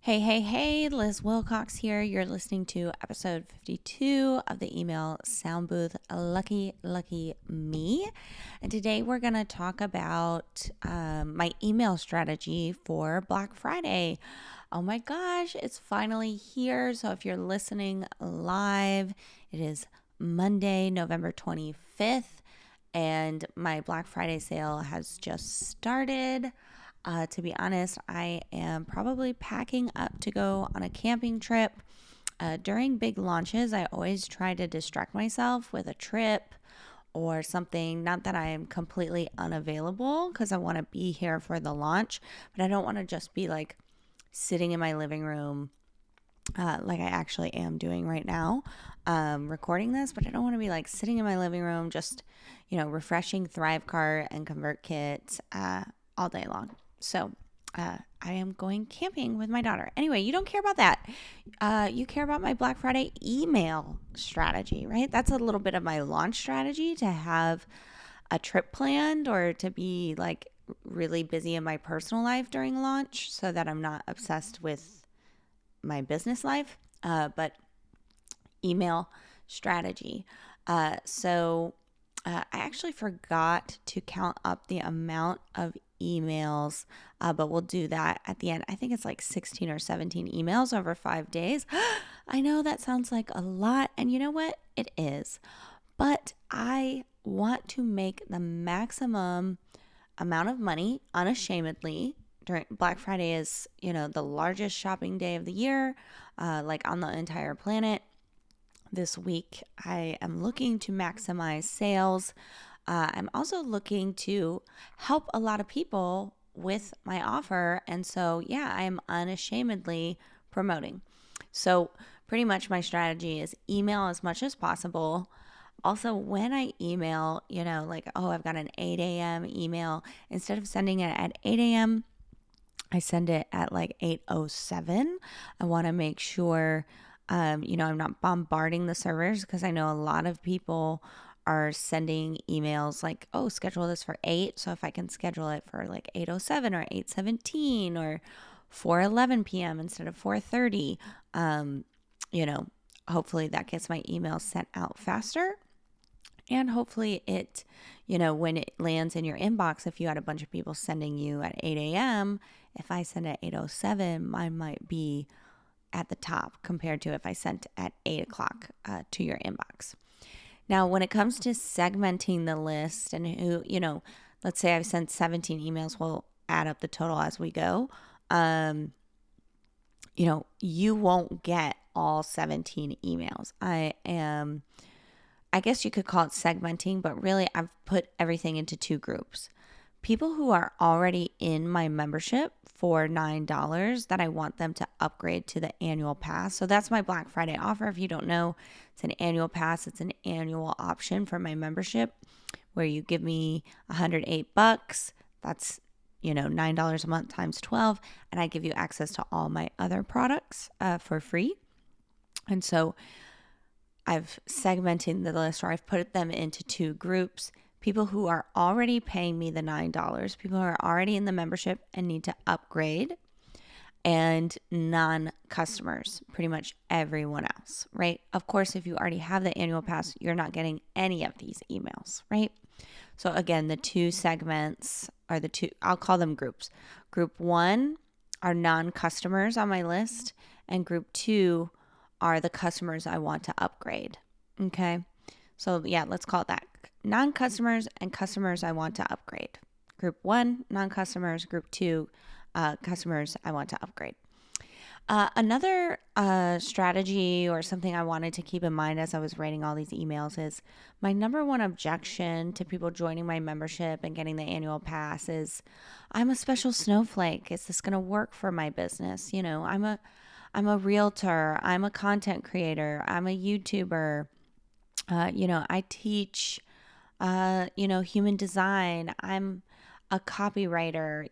Hey, hey, hey, Liz Wilcox here. You're listening to episode 52 of the email sound booth. Lucky, lucky me. And today we're going to talk about my email strategy for Black Friday. Oh my gosh, it's finally here. So if you're listening live, it is Monday, November 25th, and my Black Friday sale has just started. To be honest, I am probably packing up to go on a camping trip. During big launches, I always try to distract myself with a trip or something. Not that I am completely unavailable because I want to be here for the launch, but I don't want to just be like sitting in my living room like I actually am doing right now, recording this, but I don't want to be like sitting in my living room just, refreshing Thrivecart and ConvertKit all day long. So I am going camping with my daughter. Anyway, you don't care about that. You care about my Black Friday email strategy, right? That's a little bit of my launch strategy, to have a trip planned or to be like really busy in my personal life during launch so that I'm not obsessed with my business life, but email strategy. I actually forgot to count up the amount of emails, but we'll do that at the end. I think it's like 16 or 17 emails over 5 days. I know that sounds like a lot, and you know what? It is. But I want to make the maximum amount of money unashamedly. During Black Friday is, the largest shopping day of the year, like on the entire planet. This week, I am looking to maximize sales. I'm also looking to help a lot of people with my offer. And so, yeah, I am unashamedly promoting. So, pretty much my strategy is email as much as possible. Also, when I email, I've got an 8 a.m. email, instead of sending it at 8 a.m., I send it at like 8:07. I want to make sure, I'm not bombarding the servers, because I know a lot of people are sending emails like, oh, schedule this for 8. So if I can schedule it for like 8:07 or 8:17 or 4:11 p.m. instead of 4:30, hopefully that gets my emails sent out faster. And hopefully it, when it lands in your inbox, if you had a bunch of people sending you at 8 a.m., if I send at 8:07, mine might be at the top compared to if I sent at 8 o'clock to your inbox. Now, when it comes to segmenting the list and who, let's say I've sent 17 emails, we'll add up the total as we go. You won't get all 17 emails. I guess you could call it segmenting, but really I've put everything into two groups. People who are already in my membership for $9 that I want them to upgrade to the annual pass. So that's my Black Friday offer. If you don't know, it's an annual pass. It's an annual option for my membership where you give me $108. That's, $9 a month times 12. And I give you access to all my other products for free. And so I've segmented the list, or I've put them into two groups. People who are already paying me the $9, people who are already in the membership and need to upgrade, and non-customers, pretty much everyone else, right? Of course, if you already have the annual pass, you're not getting any of these emails, right? So again, the two segments are I'll call them groups. Group 1 are non-customers on my list, and group 2 are the customers I want to upgrade. Okay. So yeah, let's call it that. Non-customers and customers I want to upgrade. Group 1, non-customers. Group 2, customers I want to upgrade. Another strategy or something I wanted to keep in mind as I was writing all these emails is my number one objection to people joining my membership and getting the annual pass is, I'm a special snowflake. Is this going to work for my business? I'm a realtor. I'm a content creator. I'm a YouTuber. I teach, human design. I'm a copywriter,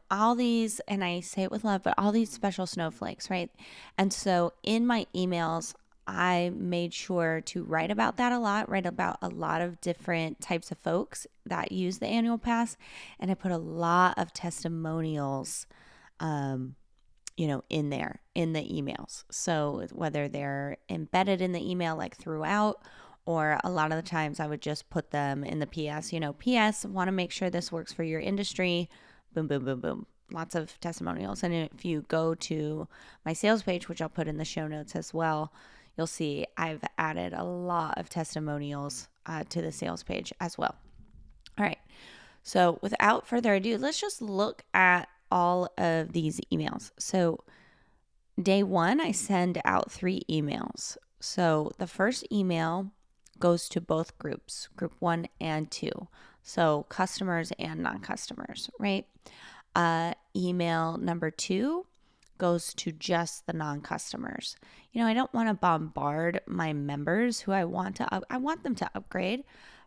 all these, and I say it with love, but all these special snowflakes, right? And so in my emails, I made sure to write about that a lot, write about a lot of different types of folks that use the annual pass. And I put a lot of testimonials, in there in the emails. So whether they're embedded in the email like throughout, or a lot of the times I would just put them in the PS, PS, want to make sure this works for your industry. Boom, boom, boom, boom. Lots of testimonials. And if you go to my sales page, which I'll put in the show notes as well, you'll see I've added a lot of testimonials to the sales page as well. All right. So without further ado, let's just look at all of these emails. So day one, I send out 3 emails. So the first email goes to both groups, group 1 and 2. So customers and non-customers, right? Email number 2 goes to just the non-customers. I don't want to bombard my members who I want them to upgrade,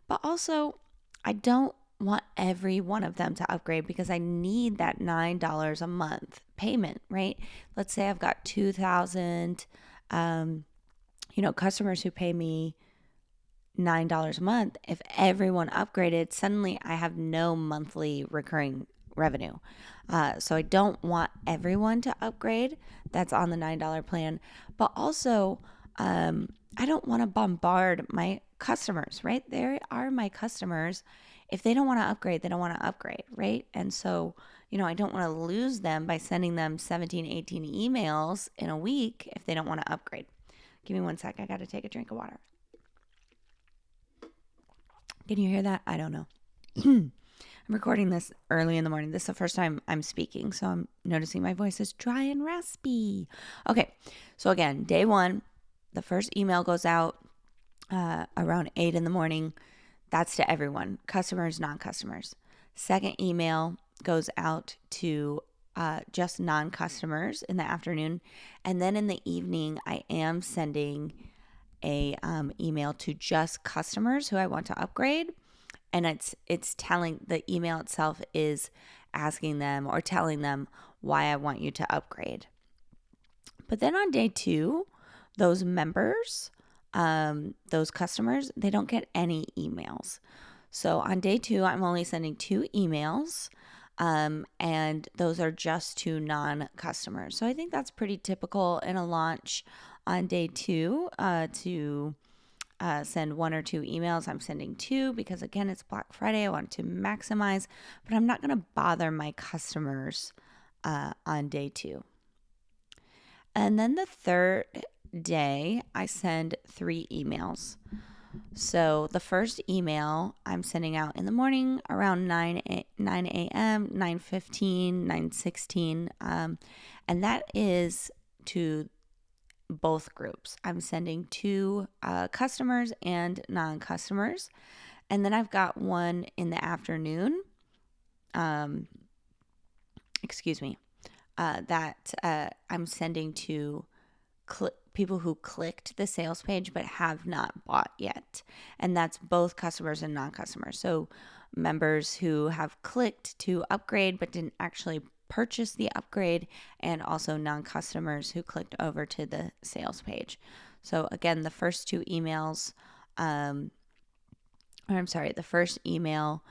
but also I don't want every one of them to upgrade because I need that $9 a month payment, right? Let's say I've got 2,000 customers who pay me $9 a month. If everyone upgraded, suddenly I have no monthly recurring revenue. So I don't want everyone to upgrade that's on the $9 plan, but also I don't want to bombard my customers, right? They are my customers. If they don't want to upgrade, they don't want to upgrade, right? And so, I don't want to lose them by sending them 17, 18 emails in a week if they don't want to upgrade. Give me one sec. I got to take a drink of water. Can you hear that? I don't know. I'm recording this early in the morning. This is the first time I'm speaking, so I'm noticing my voice is dry and raspy. Okay, so again, day one, the first email goes out around 8 in the morning. That's to everyone, customers, non-customers. Second email goes out to just non-customers in the afternoon. And then in the evening, I am sending a email to just customers who I want to upgrade. And it's telling, the email itself is asking them or telling them why I want you to upgrade. But then on day 2, those members, those customers, they don't get any emails. So on day 2, I'm only sending 2 emails, and those are just to non-customers. So I think that's pretty typical in a launch on day 2 to send 1 or 2 emails. I'm sending 2 because, again, it's Black Friday. I want to maximize, but I'm not going to bother my customers on day 2. And then the third day, I send 3 emails. So the first email I'm sending out in the morning around 9 a.m., 9:15, 9:16, and that is to both groups. I'm sending to customers and non-customers. And then I've got one in the afternoon, that I'm sending to people who clicked the sales page but have not bought yet. And that's both customers and non-customers. So members who have clicked to upgrade but didn't actually purchase the upgrade, and also non-customers who clicked over to the sales page. So again, the first 2 emails, the first email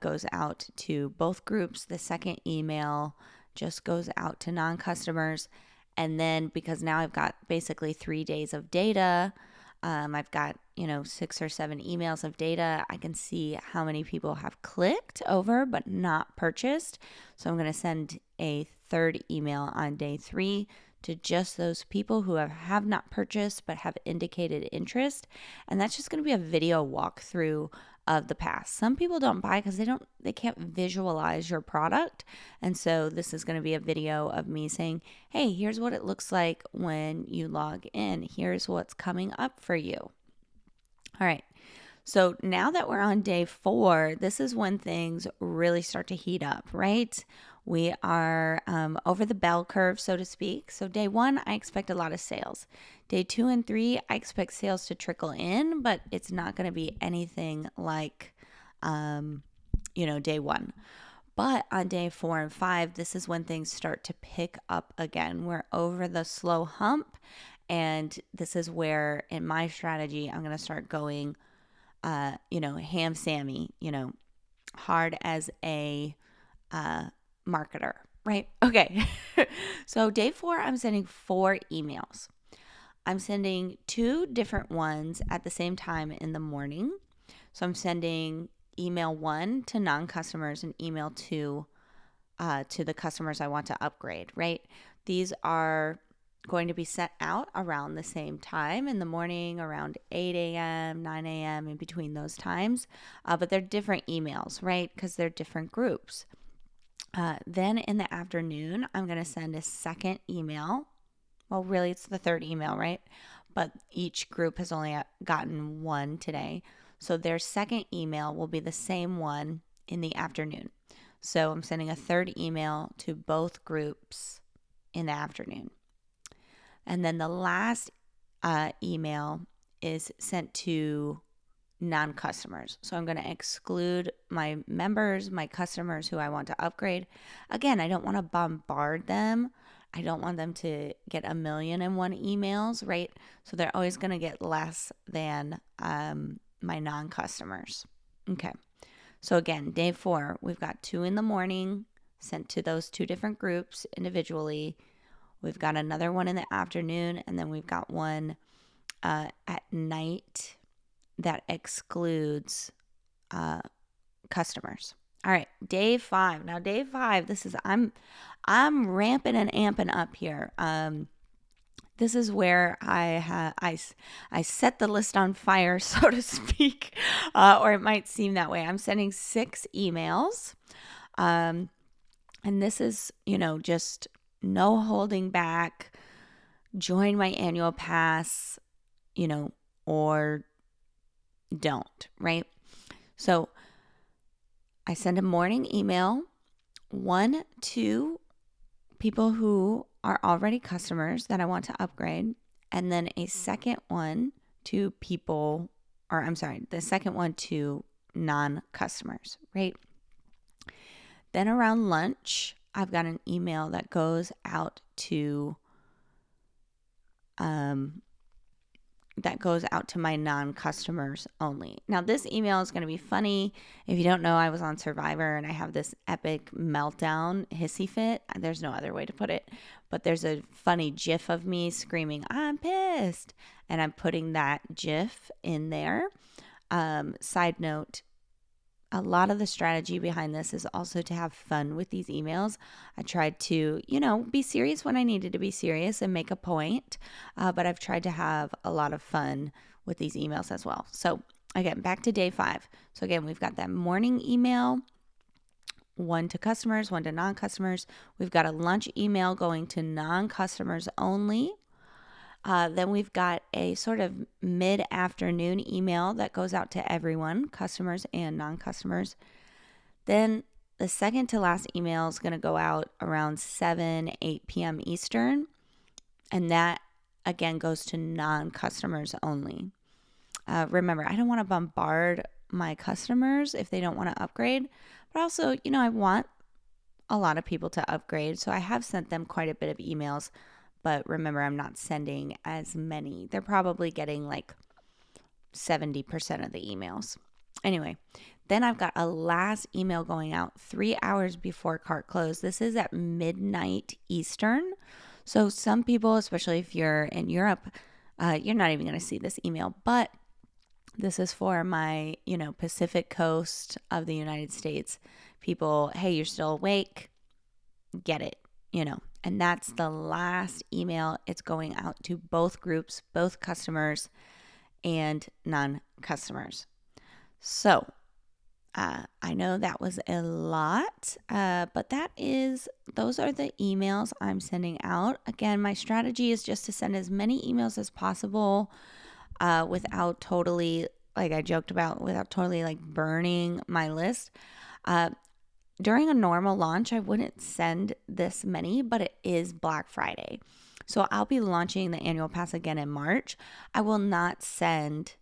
goes out to both groups. The second email just goes out to non-customers. And then because now I've got basically 3 days of data, I've got, 6 or 7 emails of data. I can see how many people have clicked over but not purchased. So I'm going to send a third email on day 3 to just those people who have not purchased but have indicated interest. And that's just going to be a video walkthrough of the past. Some people don't buy because they can't visualize your product. And so this is going to be a video of me saying, hey, here's what it looks like when you log in. Here's what's coming up for you. All right. So now that we're on day 4, this is when things really start to heat up, right? We are over the bell curve, so to speak. So day 1, I expect a lot of sales. Day 2 and 3, I expect sales to trickle in, but it's not going to be anything like, day 1. But on day 4 and 5, this is when things start to pick up again. We're over the slow hump, and this is where, in my strategy, I'm going to start going ham Sammy, hard as a marketer. right? Okay. So day 4, I'm sending 4 emails. I'm sending 2 different ones at the same time in the morning. So I'm sending email 1 to non-customers and email 2 to the customers I want to upgrade, right? These are going to be sent out around the same time in the morning, around 8 a.m., 9 a.m., in between those times. But they're different emails, right? Because they're different groups. Then in the afternoon, I'm going to send a second email. Well, really, it's the third email, right? But each group has only gotten one today. So their second email will be the same one in the afternoon. So I'm sending a third email to both groups in the afternoon. And then the last email is sent to non-customers. So I'm going to exclude my members, my customers who I want to upgrade. Again, I don't want to bombard them. I don't want them to get 1,000,001 emails, right? So they're always going to get less than my non-customers. Okay. So again, day 4, we've got 2 in the morning sent to those 2 different groups individually. We've got another one in the afternoon, and then we've got one at night that excludes customers. All right, day 5. Now, day 5, this is I'm ramping and amping up here. This is where I set the list on fire, so to speak, or it might seem that way. I'm sending 6 emails, and this is, just no holding back. Join my annual pass, or don't, right? So I send a morning email, 1 to people who are already customers that I want to upgrade, and then a second one to the second one to non-customers, right? Then around lunch, I've got an email that goes out to my non-customers only. Now, this email is going to be funny. If you don't know, I was on Survivor and I have this epic meltdown hissy fit. There's no other way to put it, but there's a funny GIF of me screaming, "I'm pissed," and I'm putting that GIF in there. Side note, a lot of the strategy behind this is also to have fun with these emails. I tried to, be serious when I needed to be serious and make a point, but I've tried to have a lot of fun with these emails as well. So again, back to day 5. So again, we've got that morning email, 1 to customers, 1 to non-customers. We've got a lunch email going to non-customers only. Then we've got a sort of mid-afternoon email that goes out to everyone, customers and non-customers. Then the second to last email is going to go out around 8 p.m. Eastern. And that, again, goes to non-customers only. Remember, I don't want to bombard my customers if they don't want to upgrade. But also, I want a lot of people to upgrade. So I have sent them quite a bit of emails. But remember, I'm not sending as many. They're probably getting like 70% of the emails. Anyway, then I've got a last email going out 3 hours before cart close. This is at midnight Eastern. So some people, especially if you're in Europe, you're not even going to see this email. But this is for my, Pacific coast of the United States people. Hey, you're still awake? Get it, And that's the last email. It's going out to both groups, both customers and non-customers. So I know that was a lot, but those are the emails I'm sending out. Again, my strategy is just to send as many emails as possible without totally, like I joked about, without totally like burning my list. During a normal launch, I wouldn't send this many, but it is Black Friday. So I'll be launching the annual pass again in March. I will not send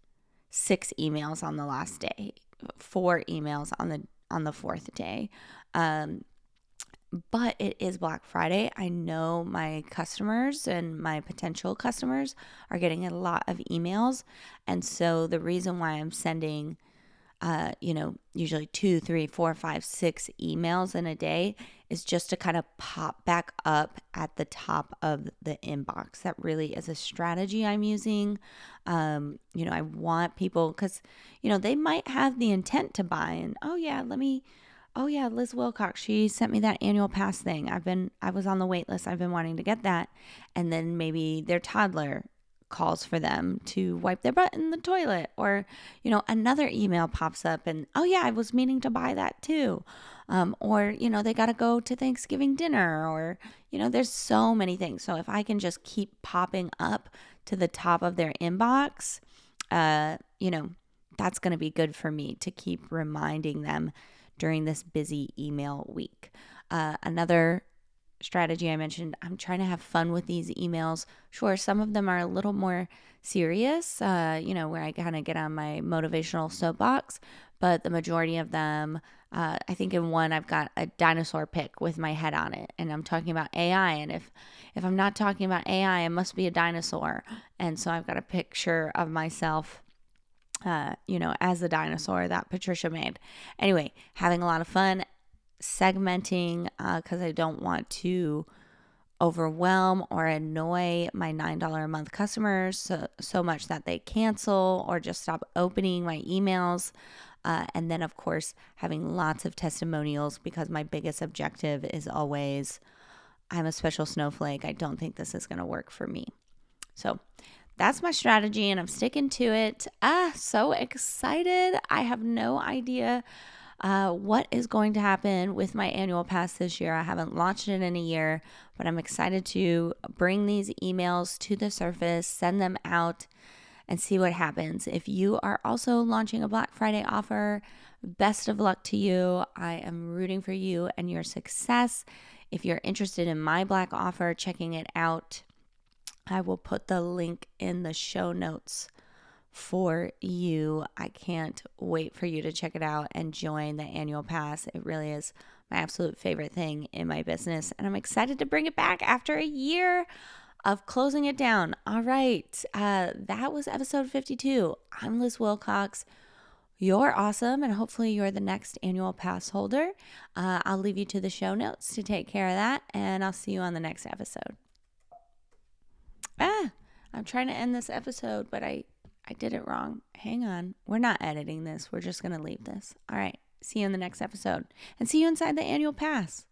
6 emails on the last day, 4 emails on the 4th day. But it is Black Friday. I know my customers and my potential customers are getting a lot of emails. And so the reason why I'm sending usually 2, 3, 4, 5, 6 emails in a day is just to kind of pop back up at the top of the inbox. That really is a strategy I'm using. I want people, because, they might have the intent to buy, and oh yeah, Liz Wilcox, she sent me that annual pass thing. I was on the wait list. I've been wanting to get that. And then maybe their toddler calls for them to wipe their butt in the toilet, or, another email pops up and, oh yeah, I was meaning to buy that too. Or, they got to go to Thanksgiving dinner, or, there's so many things. So if I can just keep popping up to the top of their inbox, that's going to be good for me to keep reminding them during this busy email week. Another strategy I mentioned, I'm trying to have fun with these emails. Sure, some of them are a little more serious, where I kind of get on my motivational soapbox, but the majority of them, I think in one I've got a dinosaur pic with my head on it, and I'm talking about AI, and if I'm not talking about AI, it must be a dinosaur. And so I've got a picture of myself as the dinosaur that Patricia made. Anyway, having a lot of fun, segmenting, because I don't want to overwhelm or annoy my $9 a month customers so much that they cancel or just stop opening my emails. And then, of course, having lots of testimonials, because my biggest objective is always, I'm a special snowflake. I don't think this is going to work for me. So that's my strategy, and I'm sticking to it. So excited. I have no idea what is going to happen with my annual pass this year. I haven't launched it in a year, but I'm excited to bring these emails to the surface, send them out, and see what happens. If you are also launching a Black Friday offer, best of luck to you. I am rooting for you and your success. If you're interested in my Black offer, checking it out, I will put the link in the show notes for you. I can't wait for you to check it out and join the annual pass. It really is my absolute favorite thing in my business, and I'm excited to bring it back after a year of closing it down. All right, that was episode 52. I'm Liz Wilcox. You're awesome, and hopefully you're the next annual pass holder. I'll leave you to the show notes to take care of that, and I'll see you on the next episode. I'm trying to end this episode, but I did it wrong. Hang on. We're not editing this. We're just going to leave this. All right. See you in the next episode, and see you inside the annual pass.